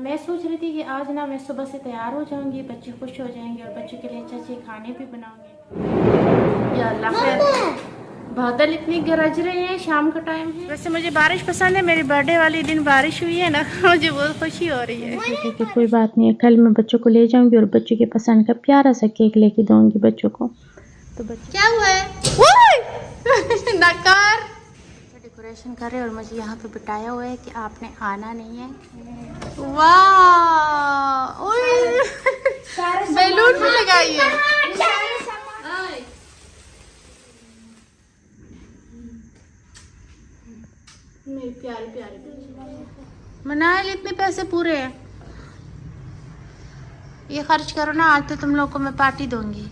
मैं सोच रही थी कि आज ना मैं सुबह से तैयार हो जाऊंगी, बच्चे खुश हो जाएंगे और बच्चों के लिए अच्छे अच्छे खाने भी बनाऊंगी। या अल्लाह खैर, बादल इतने गरज रहे हैं, शाम का टाइम है। वैसे मुझे बारिश पसंद है, मेरी बर्थडे वाले दिन बारिश हुई है ना मुझे बहुत खुशी हो रही है। ठीक है, कोई बात नहीं है, कल मैं बच्चों को ले जाऊंगी और बच्चों के पसंद का प्यारा सा केक लेके दूंगी बच्चों को। तो बच्चे क्या हुआ है नकार डेकोरेशन कर रहे और मुझे यहाँ पे बिठाया हुआ है कि आपने आना नहीं है। वाह बैलून भी लगाई है। मेरे प्यारे प्यारे बच्चे मनाए, इतने पैसे पूरे हैं, ये खर्च करो ना, आज तो तुम लोग को मैं पार्टी दूंगी।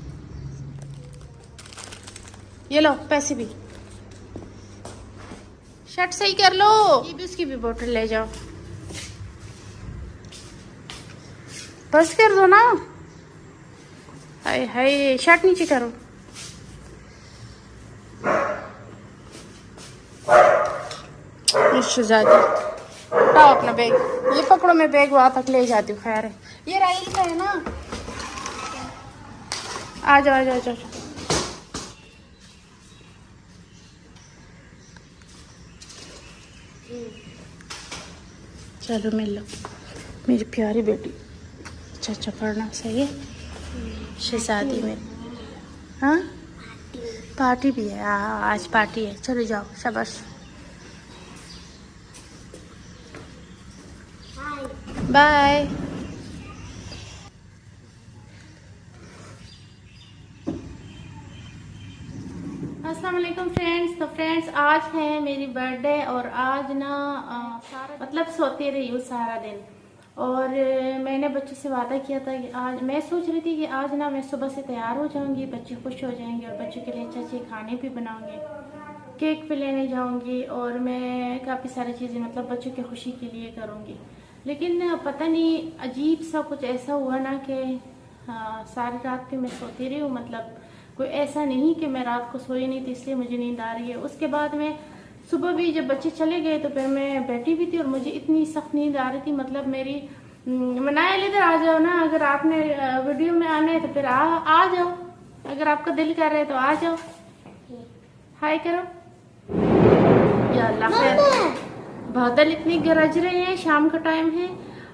ये लो पैसे भी, शर्ट सही कर लो, ये भी उसकी भी बोतल ले जाओ, बस कर दो ना। हाय हाय, शर्ट नीचे करो। शहजादी उठाओ अपना बैग, ये पकड़ो, मैं बैग वहां तक ले जाती हूँ। खैर है, ये राइल का है ना, आ जाओ आ जाओ आ जाओ। चलो मिल लो मेरी प्यारी बेटी, अच्छा अच्छा पढ़ना सही है शहजादी में। हाँ पार्टी भी है, आज पार्टी है, चलो जाओ शाबाश। बाय। अस्सलाम वालेकुम फ्रेंड्स। तो फ्रेंड्स आज है मेरी बर्थडे और आज ना मतलब सोती रही हूँ सारा दिन और मैंने बच्चों से वादा किया था कि आज मैं सोच रही थी कि आज ना मैं सुबह से तैयार हो जाऊंगी, बच्चे खुश हो जाएंगे और बच्चों के लिए अच्छे अच्छे खाने भी बनाऊंगी, केक भी लेने जाऊंगी और मैं काफ़ी सारी चीज़ें मतलब बच्चों की खुशी के लिए करूंगी। लेकिन पता नहीं अजीब सा कुछ ऐसा हुआ ना कि सारी रात पे मैं सोती रही हूँ, मतलब कोई ऐसा नहीं कि मैं रात को सोई नहीं थी इसलिए मुझे नींद आ रही है। उसके बाद में सुबह भी जब बच्चे चले गए तो फिर मैं बैठी भी थी और मुझे इतनी सख्त नींद आ रही थी, मतलब मेरी मनाया इधर आ जाओ ना, अगर आपने वीडियो में आना है तो फिर आ जाओ, अगर आपका दिल कर रहा है तो आ जाओ, हाय करो। या अल्लाह खैर, बादल इतने गरज रहे हैं, शाम का टाइम है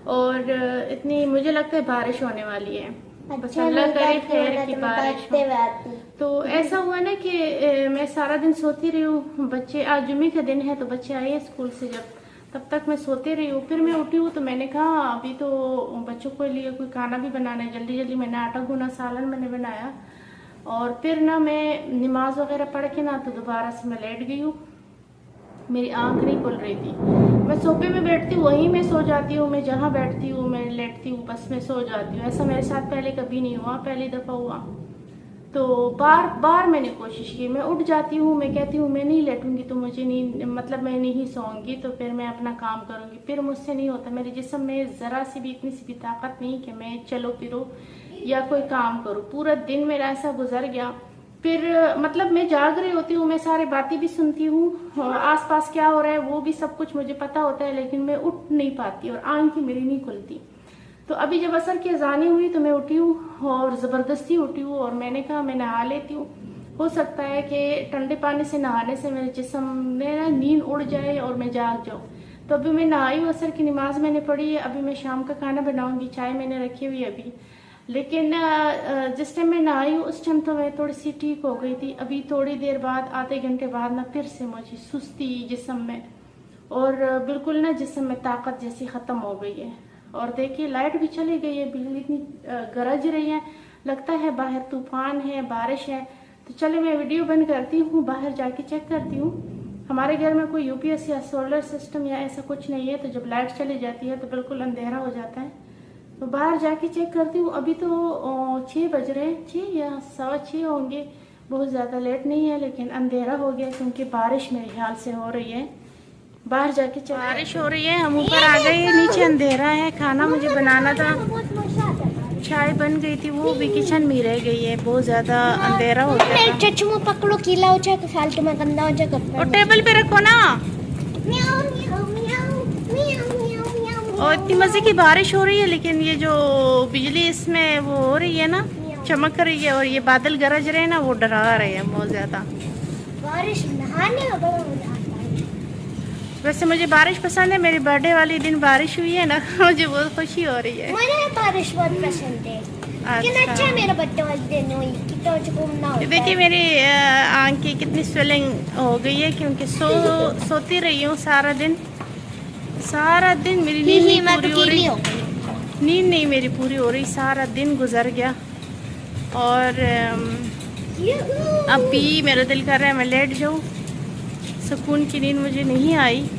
और इतनी मुझे लगता है बारिश होने वाली है। अच्छा, अल्लाह करे खैर की बारिश हो। तो ऐसा हुआ ना कि मैं सारा दिन सोती रही हूँ, बच्चे आज जुम्मे का दिन है तो बच्चे आए स्कूल से, जब तब तक मैं सोती रही हूँ। फिर मैं उठी हूँ तो मैंने कहा अभी तो बच्चों के लिए कोई खाना भी बनाना है, जल्दी जल्दी मैंने आटा गूना, सालन मैंने बनाया और फिर ना मैं नमाज वगैरह पढ़ के ना तो दोबारा से मैं लेट गई हूँ, मेरी आंख नहीं खुल रही थी। मैं सोफे में बैठती हूँ वहीं मैं सो जाती हूँ, मैं जहाँ बैठती हूँ मैं लेटती हूँ, बस मैं सो जाती हूँ। ऐसा मेरे साथ पहले कभी नहीं हुआ, पहली दफ़ा हुआ। तो बार बार मैंने कोशिश की, मैं उठ जाती हूँ, मैं कहती हूँ मैं नहीं लेटूंगी तो मुझे नहीं, मतलब मैं नहीं सोऊंगी तो फिर मैं अपना काम करूँगी, फिर मुझसे नहीं होता। मेरे जिस्म में ज़रा सी भी इतनी सी भी ताकत नहीं कि मैं चलो फिरो या कोई काम करूँ। पूरा दिन मेरा ऐसा गुजर गया। फिर मतलब मैं जाग रही होती हूँ, मैं सारी बातें भी सुनती हूँ, आसपास क्या हो रहा है वो भी सब कुछ मुझे पता होता है, लेकिन मैं उठ नहीं पाती और आंखें मेरी नहीं खुलती। तो अभी जब असर की अजानें हुई तो मैं उठी हूँ और ज़बरदस्ती उठी हूँ और मैंने कहा मैं नहा लेती हूँ, हो सकता है कि ठंडे पानी से नहाने से मेरे जिस्म में ना नींद उड़ जाए और मैं जाग जाऊँ। तो अभी मैं नहाई हूँ, असर की नमाज मैंने पढ़ी है, अभी मैं शाम का खाना बनाऊँगी, चाय मैंने रखी हुई है अभी। लेकिन जिस टाइम मैं नहाई हूँ उस टाइम तो मैं थोड़ी सी ठीक हो गई थी। अभी थोड़ी देर बाद, आधे घंटे बाद ना फिर से मुझे सुस्ती जिस्म में और बिल्कुल ना जिस्म में ताकत जैसी ख़त्म हो गई है। और देखिए लाइट भी चली गई है, बिजली इतनी गरज रही है, लगता है बाहर तूफान है, बारिश है। तो चले मैं वीडियो बंद करती हूँ, बाहर जाके चेक करती हूँ। हमारे घर में कोई यूपीएस या सोलर सिस्टम या ऐसा कुछ नहीं है, तो जब लाइट चली जाती है तो बिल्कुल अंधेरा हो जाता है। तो बाहर जाके चेक करती हूँ। अभी तो 6 बज रहे हैं, 6 या 6:15 होंगे, बहुत ज़्यादा लेट नहीं है, लेकिन अंधेरा हो गया क्योंकि बारिश मेरे ख्याल से हो रही है। बाहर जाके चेक, बारिश हो रही है, हम ऊपर आ गए, नीचे अंधेरा है। खाना मुझे बनाना था, चाय बन गई थी, वो भी किचन में रह गई है, बहुत ज़्यादा अंधेरा हो गया। चच्चू में पकड़ो, गीला हो जाए तो फालतू में गंदा हो जाए। और टेबल पे रखो ना। और इतनी मज़े की बारिश हो रही है, लेकिन ये जो बिजली इसमें वो हो रही है ना, चमक रही है, और ये बादल गरज रहे हैं ना, वो डरा रहे हैं बहुत ज़्यादा। बारिश नहाने का बड़ा मजा आता है। वैसे मुझे बारिश पसंद है, मेरे बर्थडे वाले दिन बारिश हुई है ना मुझे बहुत खुशी हो रही है। मुझे बारिश बहुत पसंद है। कितना अच्छा है मेरा बर्थडे वाले दिन हुई, कितना अच्छा घूमना होता है। देखिए मेरी आँख की कितनी स्वेलिंग हो गई है, क्योंकि सोती रही हूँ सारा दिन मेरी नींद नहीं पूरी हो रही, नींद नहीं मेरी पूरी हो रही, सारा दिन गुजर गया। और अभी मेरा दिल कर रहा है मैं लेट जाऊँ, सुकून की नींद मुझे नहीं आई।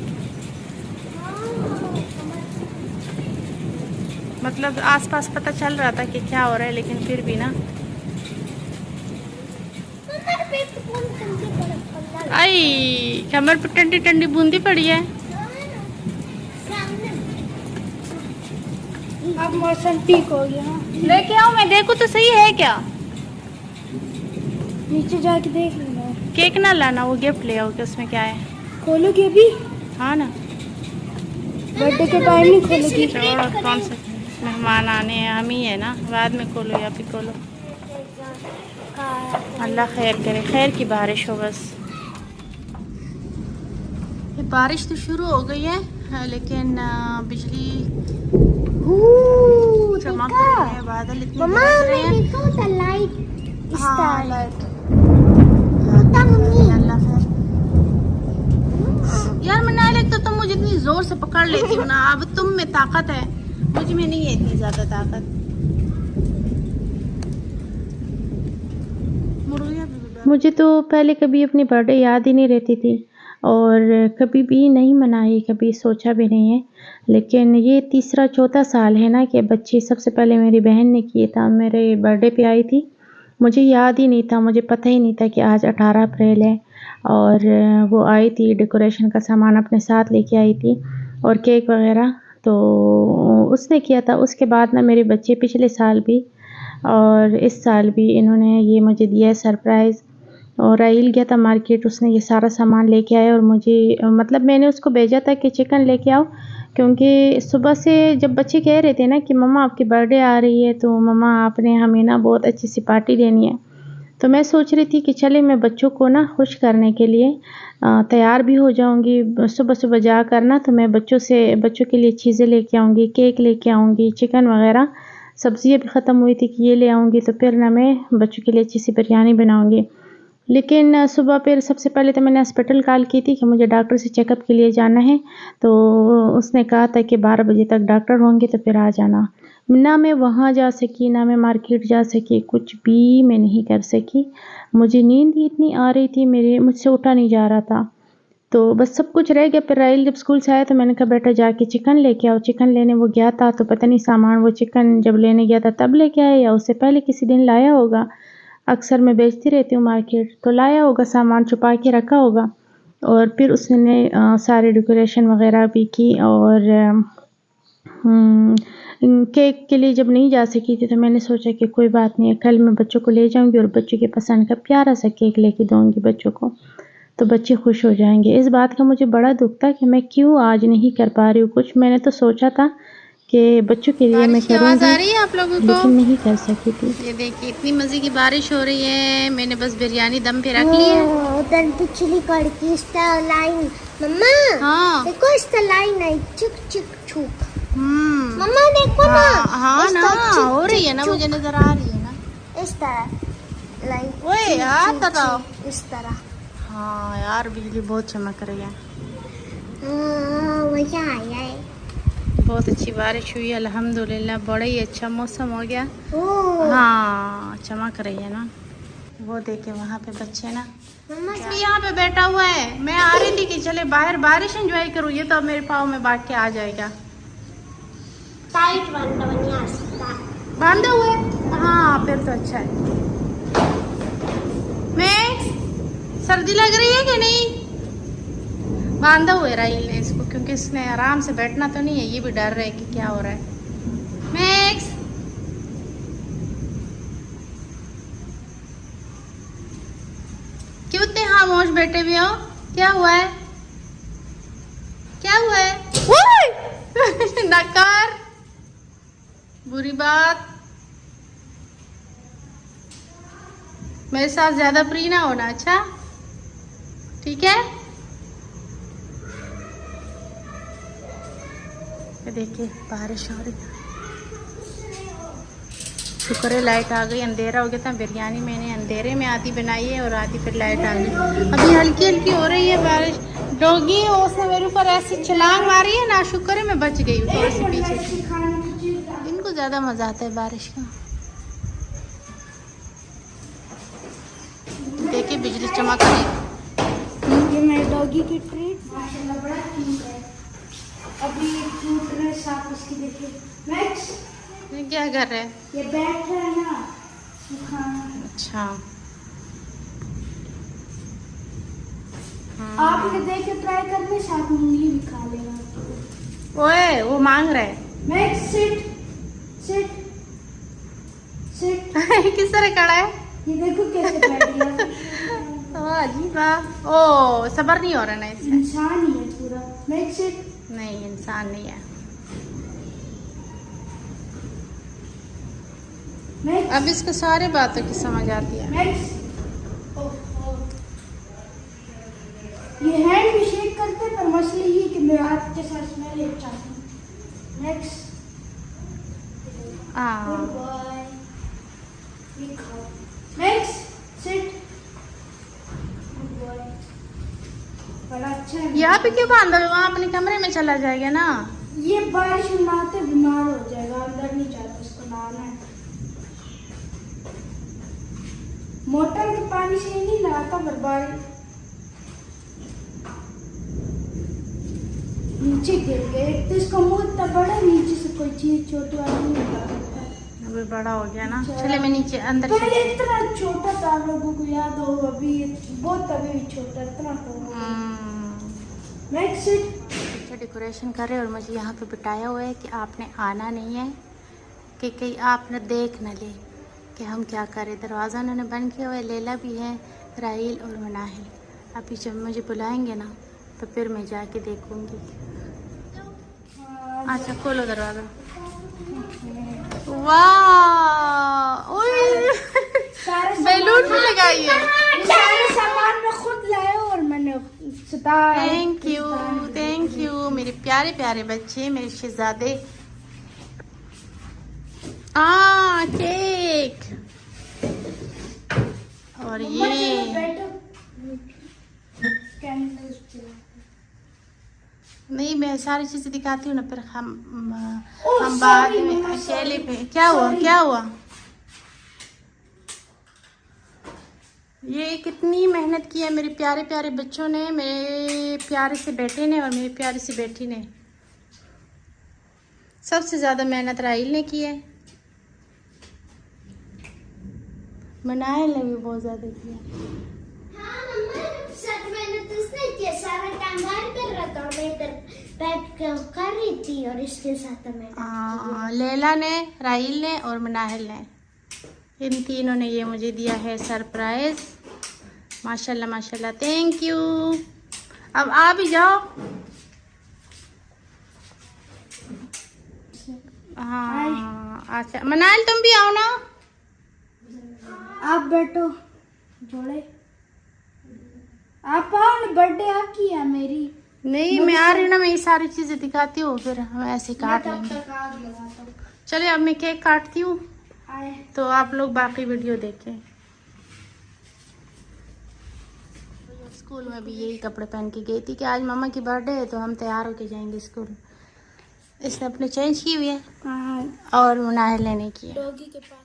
मतलब आसपास पता चल रहा था कि क्या हो रहा है, लेकिन फिर भी ना आई कमर पर ठंडी ठंडी बूंदी पड़ी है। अब मौसम ठीक हो गया। लेके आओ, मैं देखूं तो सही है क्या। नीचे जाके देख लेना। केक ना लाना, वो गिफ्ट ले आओ कि उसमें क्या है। खोलोगे अभी? हाँ ना, बर्थडे के टाइम नहीं खोलोगी। छोड़ो, कौन से मेहमान आने हैं, हम ही है ना, बाद में खोलो या फिर खोलो। अल्लाह खैर करे, खैर की बारिश हो बस। ये बारिश तो शुरू हो गई है, लेकिन बिजली चमक रही है, बादल इतने गरज रहे हैं। हाँ, लाइट। अल्लाह खैर। यार मैं ना लगता तुम मुझे इतनी जोर से पकड़ लेती हो ना, अब तुम में ताकत है, मुझ में नहीं है इतनी ज्यादा ताकत। मुझे तो पहले कभी अपनी बर्थडे याद ही नहीं रहती थी, और कभी भी नहीं मनाई, कभी सोचा भी नहीं है। लेकिन ये तीसरा चौथा साल है ना कि बच्ची, सबसे पहले मेरी बहन ने किया था, मेरे बर्थडे पे आई थी, मुझे याद ही नहीं था, मुझे पता ही नहीं था कि आज 18 अप्रैल है। और वो आई थी, डेकोरेशन का सामान अपने साथ लेके आई थी और केक वगैरह, तो उसने किया था। उसके बाद ना मेरे बच्चे पिछले साल भी और इस साल भी इन्होंने ये मुझे दिया है सरप्राइज़। और राइल गया था मार्केट, उसने ये सारा सामान लेके आया, और मुझे मतलब मैंने उसको भेजा था कि चिकन लेके आओ, क्योंकि सुबह से जब बच्चे कह रहे थे ना कि मम्मा आपकी बर्थडे आ रही है, तो मम्मा आपने हमें ना बहुत अच्छी सी पार्टी देनी है, तो मैं सोच रही थी कि चले मैं बच्चों को ना खुश करने के लिए तैयार भी हो जाऊंगी। सुबह सुबह जा कर ना, तो मैं बच्चों के लिए चीज़ें लेके आऊँगी, केक लेके आऊँगी, चिकन वगैरह, सब्ज़ियाँ भी ख़त्म हुई थी कि ये ले आऊँगी, तो फिर ना मैं बच्चों के लिए अच्छी सी बिरयानी बनाऊँगी। लेकिन सुबह फिर सबसे पहले तो मैंने हॉस्पिटल कॉल की थी कि मुझे डॉक्टर से चेकअप के लिए जाना है, तो उसने कहा था कि 12 बजे तक डॉक्टर होंगे तो फिर आ जाना। ना मैं वहाँ जा सकी, ना मैं मार्केट जा सकी, कुछ भी मैं नहीं कर सकी। मुझे नींद ही इतनी आ रही थी, मुझसे उठा नहीं जा रहा था, तो बस सब कुछ रह गया। फिर राइल जब स्कूल से आया तो मैंने कहा बेटा जाके चिकन लेके आओ। चिकन लेने वो गया था, तो पता नहीं सामान वो चिकन जब लेने गया था तब लेके आया या उससे पहले किसी दिन लाया होगा। अक्सर मैं बेचती रहती हूँ मार्केट, तो लाया होगा सामान, छुपा के रखा होगा। और फिर उसने सारे डेकोरेशन वगैरह भी की, और केक के लिए जब नहीं जा सकी थी तो मैंने सोचा कि कोई बात नहीं है, कल मैं बच्चों को ले जाऊंगी और बच्चों के पसंद का प्यारा सा केक लेके दूंगी बच्चों को, तो बच्चे खुश हो जाएंगे। इस बात का मुझे बड़ा दुख था कि मैं क्यों आज नहीं कर पा रही हूँ कुछ। मैंने तो सोचा था कि बच्चों के लिए मैं करूँगी, आ रही है आप लोगों को? लेकिन नहीं कर सकी थी। ये देखिए इतनी मज़े की बारिश हो रही है, मैंने बस बिरयानी दम पे रख ली है। उधर पिछली कड़की लाइन मम्मा, हाँ देखो इस लाइन है, चिक चिक छुक। हम्म, मम्मा देखो ना, हाँ इस ना तरह चिक, हो रही है चिक, ना, चुक। मुझे नजर आ रही है ना इस तरह लाइन, ओए चिक, यार चिक, बताओ। चिक, इस तरह। हाँ यार बिजली बहुत चमक रही है, मजा आया है। बहुत अच्छी बारिश हुई अल्हम्दुलिल्लाह, बड़ा ही अच्छा मौसम हो गया। ओह हाँ चमक रही है ना, वो देखे वहाँ पे बच्चे ना, मम्मा भी यहाँ पे बैठा हुआ है। मैं आ रही थी कि चले बाहर बारिश एंजॉय करूँ, ये तो अब मेरे पाँव में भाग के आ जाएगा। टाइट बनिया बांधे हुए, हाँ फिर तो अच्छा है। मैक्स सर्दी लग रही है कि नहीं? बांधा हुआ है राइल ने इसको, क्योंकि इसने आराम से बैठना तो नहीं है, ये भी डर रहा है कि क्या हो रहा है। मैक्स क्यों इतने खामोश बैठे भी हो? क्या हुआ है, क्या हुआ है? नकार बुरी बात। मेरे साथ ज्यादा प्री ना होना, अच्छा ठीक है। ये देखिए बारिश हो रही है। शुक्र है लाइट आ गई, अंधेरा हो गया था। बिरयानी मैंने अंधेरे में आधी बनाई है और आधी फिर लाइट आ गई। अभी हल्की हल्की हो रही है बारिश। डॉगी उसने मेरे ऊपर ऐसी छलांग मारी है ना, शुक्र है मैं बच गई हूँ थोड़ी सी पीछे। इनको ज्यादा मजा आता है बारिश का। देखिए बिजली चमक रही। ये मेरे डॉगी की ट्रीट माशाल्लाह बड़ा क्यूट है। अभी क्यूट है साफ इसकी देखिए। मैक्स ये क्या कर रहे हैं? ये बैठ रहा है ना खाना। अच्छा आपने देखे ट्राई करने साथ में उंगली भी खा लेगा। ओए वो मांग रहा है। Max sit sit sit. किस तरह खड़ा है? ये देखो कैसे बैठ गया। अजीब है। ओ सबर नहीं हो रहा ना इससे। इंसान ही है पूरा। Max sit. नहीं इंसान नहीं है। मैक्स अब इसको सारे बातों की समझ आती है। मैक्स। ये हैंड भी शेक करते पर मसले ये कि मैं आपके साथ स्मेल एक चाहती हूँ। मैक्स हाँ बाय। ये खाओ। Max sit. Good boy. बड़ा अच्छा है। यहाँ पे क्यों बांधा है? वहाँ अपने कमरे में चला जाएगा ना। ये बारिश में नहाते बीमार हो जाएगा, अंदर नहीं जाता इसको नहाना है। मोटर के पानी से ही नहीं नहाता पर बारिश नीचे गिर गया। एक तो इसका मुंह इतना बड़ा, नीचे से कोई चीज छोटी वाली नहीं निकाल सकता। अभी बड़ा हो गया ना। चले मैं नीचे अंदर पहले इतना छोटा था, आप लोगों को याद हो। अभी बहुत अभी भी छोटा इतना तो। नेक्स्ट अच्छा डेकोरेशन कर रहे हैं और मुझे यहाँ पे बिठाया हुआ है कि आपने आना नहीं है, कि कहीं आपने देख न ले कि हम क्या करें। दरवाज़ा उन्होंने बंद किया हुआ है। लैला भी है, राहील और मनाहिल। अभी जब मुझे बुलाएंगे ना तो फिर मैं जाके देखूंगी। अच्छा खोलो दरवाज़ा। वाह बैलून भी लगाई है। सारे सामान मैं खुद लाया और मैंने थैंक यू मेरे प्यारे प्यारे बच्चे, मेरे शहजादे। केक और ये नहीं, मैं सारी चीजें दिखाती हूँ ना, फिर हम बाद में अकेले पे। क्या हुआ? ये कितनी मेहनत की है मेरे प्यारे प्यारे बच्चों ने, मेरे प्यारे से बेटे ने और मेरी प्यारी सी बेटी ने। सबसे ज्यादा मेहनत राहील ने की है, मनाहिल ने भी बहुत ज्यादा की है। हाँ मम्मा, सच में तो इसने किया, सारा काम बाहर कर रहा था और मैं इधर बैठ कर रही थी और इसके साथ मैं लैला ने, राहील ने और मनाहिल ने, इन तीनों ने ये मुझे दिया है सरप्राइज। माशाल्लाह माशाल्लाह, थैंक यू। अब आ भी जाओ। हाँ अच्छा मनाहिल तुम भी आओ ना। आप बैठो जोड़े, आप आओ ना, बर्थडे आपकी है मेरी। नहीं मैं आ रही हूँ ना, मैं ये सारी चीजें दिखाती हूँ, फिर हम ऐसे काट लेंगे। चलिए अब मैं केक काटती हूँ तो आप लोग बाकी वीडियो देखें। स्कूल में भी यही कपड़े पहन के गई थी कि आज मामा की बर्थडे है तो हम तैयार होके जाएंगे स्कूल। इसने अपने चेंज की हुई है और मनाहिल लेने की है। डॉगी के पास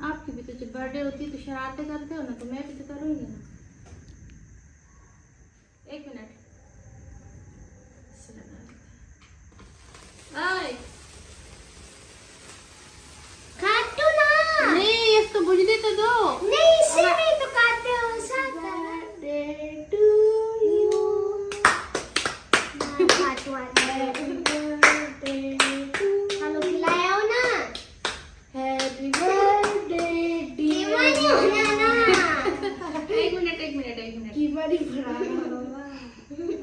आपकी भी तो जब बर्थडे होती है तो शरारतें करते हो ना, तो मैं भी तो करूँगी ना। एक मिनट काटो ना। नहीं इसको बुझने तो दो। नहीं इसे नहीं तो काटते हो बर्थडे टू यू। काटो हेलो खिलाया हो ना। हैप्पी बर्थडे एक मिनट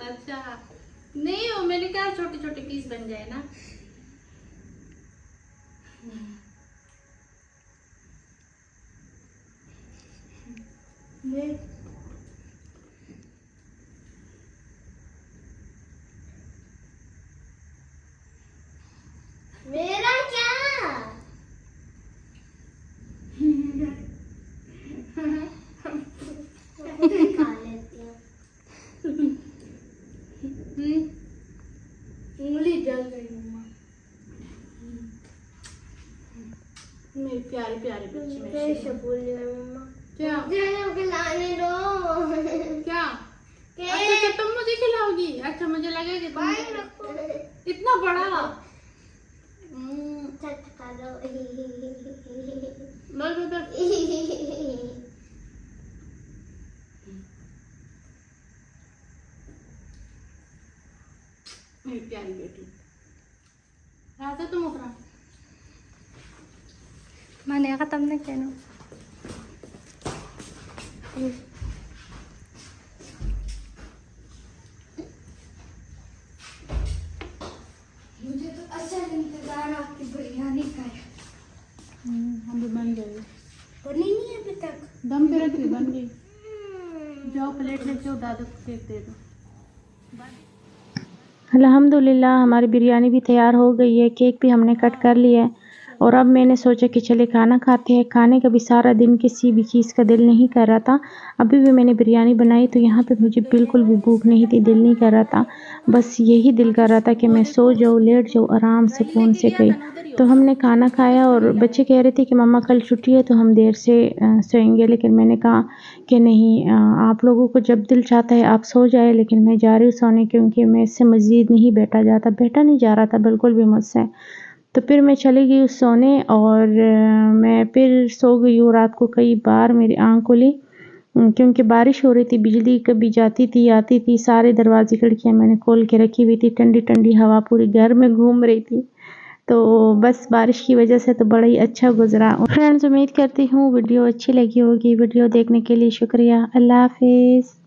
अच्छा नहीं हो, मैंने कहा छोटे छोटे पीस बन जाए ना। मेरा क्या खा लेती हूँ। उंगली जल गई मम्मा। मेरी प्यारी प्यारी बच्ची मेरी। कैसे भूल गए मम्मा? क्या मुझे खिलाने दो। क्या? अच्छा तो तुम मुझे खिलाओगी? अच्छा मुझे लगा कि तुम इतना बड़ा। चट खा लो। बस बस बस। मेरी प्यारी बेटी राजा तुम उतरा। Mana khatam na kya no? मुझे तो असल इंतजार आपकी बिरयानी का है। हम भी बन गए। बनी नहीं है अभी तक। दम पे रखी बन गई। जाओ प्लेट लेके आओ, दादा को केक दे दो। अल्हम्दुलिल्लाह हमारी बिरयानी भी तैयार हो गई है, केक भी हमने कट कर लिया है और अब मैंने सोचा कि चले खाना खाते हैं। खाने का भी सारा दिन किसी भी चीज़ का दिल नहीं कर रहा था। अभी भी मैंने बिरयानी बनाई तो यहाँ पे मुझे बिल्कुल भी भूख नहीं थी, दिल नहीं कर रहा था। बस यही दिल कर रहा था कि मैं सो जाऊँ, लेट जाऊँ आराम से फ़ोन से कहीं। तो हमने खाना खाया और बच्चे कह रहे थे कि मम्मा कल छुट्टी है तो हम देर से सोएंगे, लेकिन मैंने कहा कि नहीं, आप लोगों को जब दिल चाहता है आप सो जाए, लेकिन मैं जा रही हूँ सोने क्योंकि मैं इससे मज़ीद नहीं बैठा नहीं जा रहा था बिल्कुल भी मुझसे। तो फिर मैं चली गई उस सोने और मैं फिर सो गई हूँ। रात को कई बार मेरी आँख खुली क्योंकि बारिश हो रही थी, बिजली कभी जाती थी आती थी। सारे दरवाजे खिड़कियाँ मैंने खोल के रखी हुई थी, ठंडी ठंडी हवा पूरी घर में घूम रही थी। तो बस बारिश की वजह से तो बड़ा ही अच्छा गुजरा। फ्रेंड्स उम्मीद करती हूँ वीडियो अच्छी लगी होगी। वीडियो देखने के लिए शुक्रिया। अल्लाह हाफिज़।